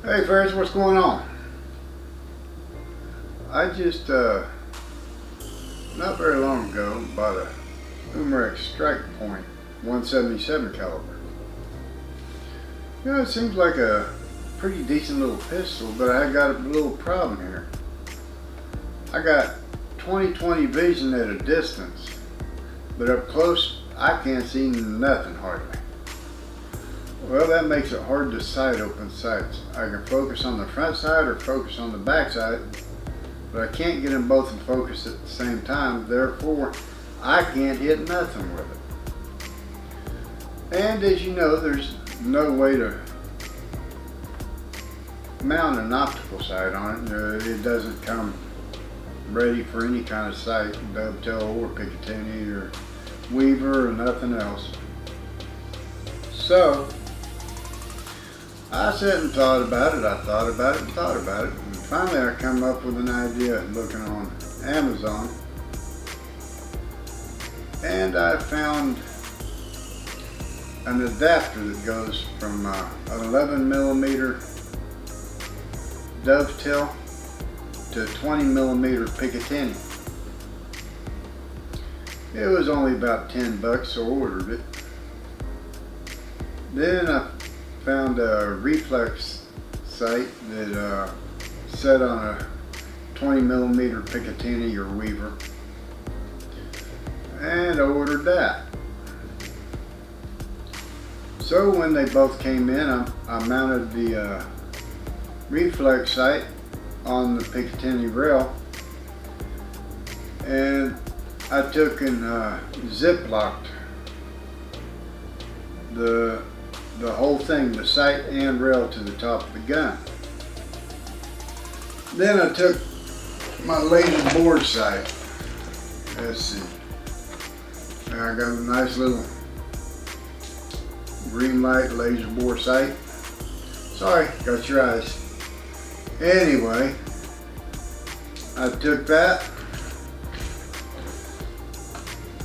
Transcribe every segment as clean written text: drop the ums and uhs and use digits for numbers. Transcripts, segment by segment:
Hey Ferris, what's going on? I just, not very long ago, bought a Umarex Strike Point 177 caliber. You know, it seems like a pretty decent little pistol, but I got a little problem here. I got 20/20 vision at a distance, but up close I can't see nothing hardly. Well, that makes it hard to sight open sights. I can focus on the front side or focus on the back side, but I can't get them both in focus at the same time, therefore I can't hit nothing with it. And as you know, there's no way to mount an optical sight on it. It doesn't come ready for any kind of sight, dovetail or Picatinny or Weaver or nothing else. So I sat and thought about it. I thought about it and thought about it, and finally I come up with an idea looking on Amazon, and I found an adapter that goes from an 11mm dovetail to 20mm Picatinny. It was only about 10 bucks, so I ordered it. Then I found a Reflex sight that set on a 20mm Picatinny or Weaver, and I ordered that. So when they both came in, I mounted the Reflex sight on the Picatinny rail, and I took and zip-locked the whole thing, the sight and rail, to the top of the gun. Then I took my laser bore sight. Let's see. I got a nice little green light laser bore sight. Sorry, got your eyes. Anyway, I took that,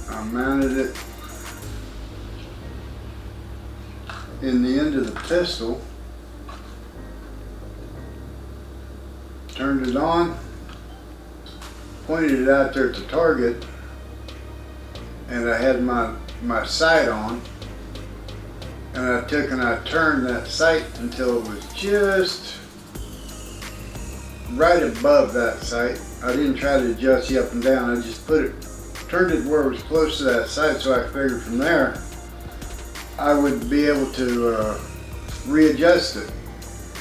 I mounted it in the end of the pistol, turned it on, pointed it out there at the target, and I had my sight on, and I took and I turned that sight until it was just right above that sight. I didn't try to adjust it up and down, I just turned it where it was close to that sight, so I figured from there I would be able to readjust it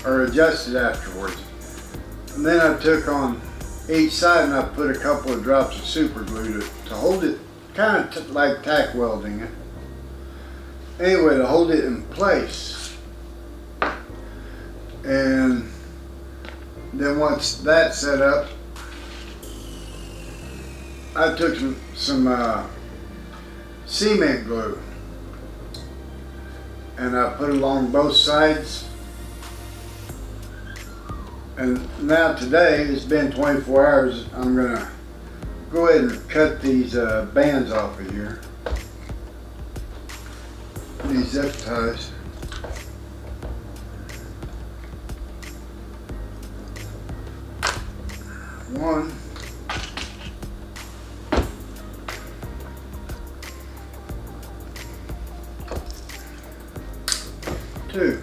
or adjust it afterwards. And then I took on each side and I put a couple of drops of super glue to hold it, kind of like tack welding it. Anyway, to hold it in place. And then once that's set up, I took some cement glue and I put it along both sides. And now today, it's been 24 hours, I'm gonna go ahead and cut these bands off of here. These zip ties. One. Two.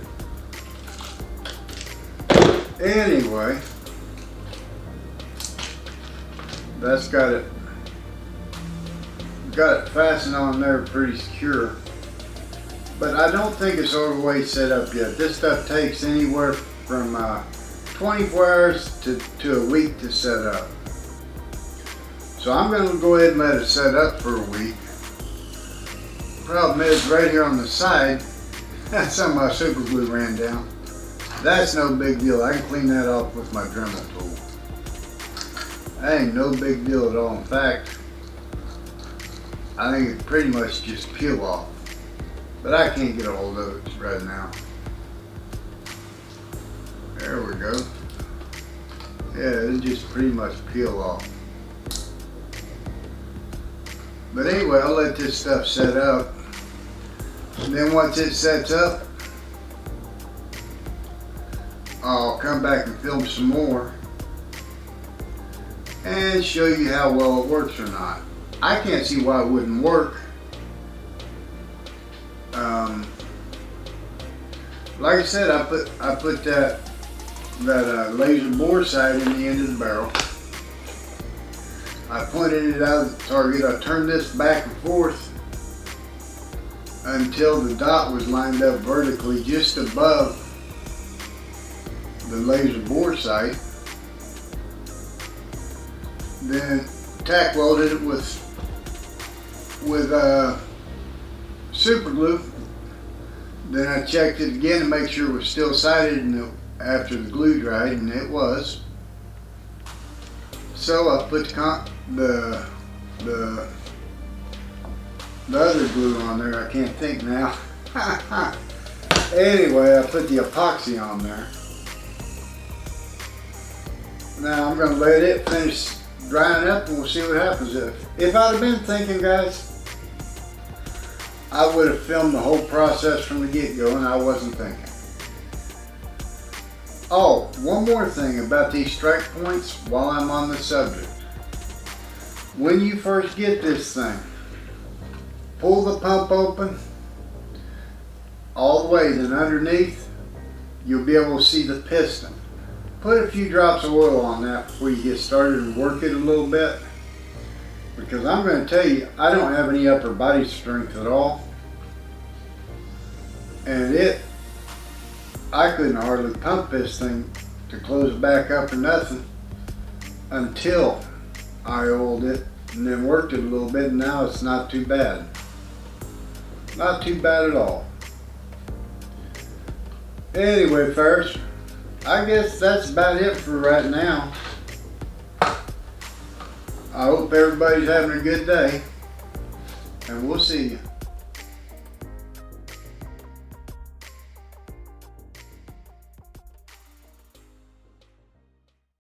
Anyway, that's got it fastened on there pretty secure, but I don't think it's all the way set up yet. This stuff takes anywhere from 24 hours to a week to set up. So I'm going to go ahead and let it set up for a week. Problem is, right here on the side, some of my super glue ran down. That's no big deal. I can clean that off with my Dremel tool. That ain't no big deal at all. In fact, I think it pretty much just peel off. But I can't get a hold of it right now. There we go. Yeah, it just pretty much peel off. But anyway, I'll let this stuff set up. And then once it sets up, I'll come back and film some more and show you how well it works or not. I can't see why it wouldn't work. Like I said, I put that laser bore sight in the end of the barrel. I pointed it out at the target. I turned this back and forth until the dot was lined up vertically just above the laser bore sight. Then tack welded it with super glue. Then I checked it again to make sure it was still sighted after the glue dried, and it was. So I put the other glue on there. I can't think now. Anyway, I put the epoxy on there. Now I'm going to let it finish drying up, and we'll see what happens. If I'd have been thinking, guys, I would have filmed the whole process from the get-go, and I wasn't thinking. Oh, one more thing about these strike points while I'm on the subject. When you first get this thing, pull the pump open all the way, then underneath you'll be able to see the piston. Put a few drops of oil on that before you get started and work it a little bit, because I'm going to tell you, I don't have any upper body strength at all, and I couldn't hardly pump this thing to close it back up or nothing until I oiled it and then worked it a little bit, and now it's not too bad. Not too bad at all. Anyway, first, I guess that's about it for right now. I hope everybody's having a good day, and we'll see you.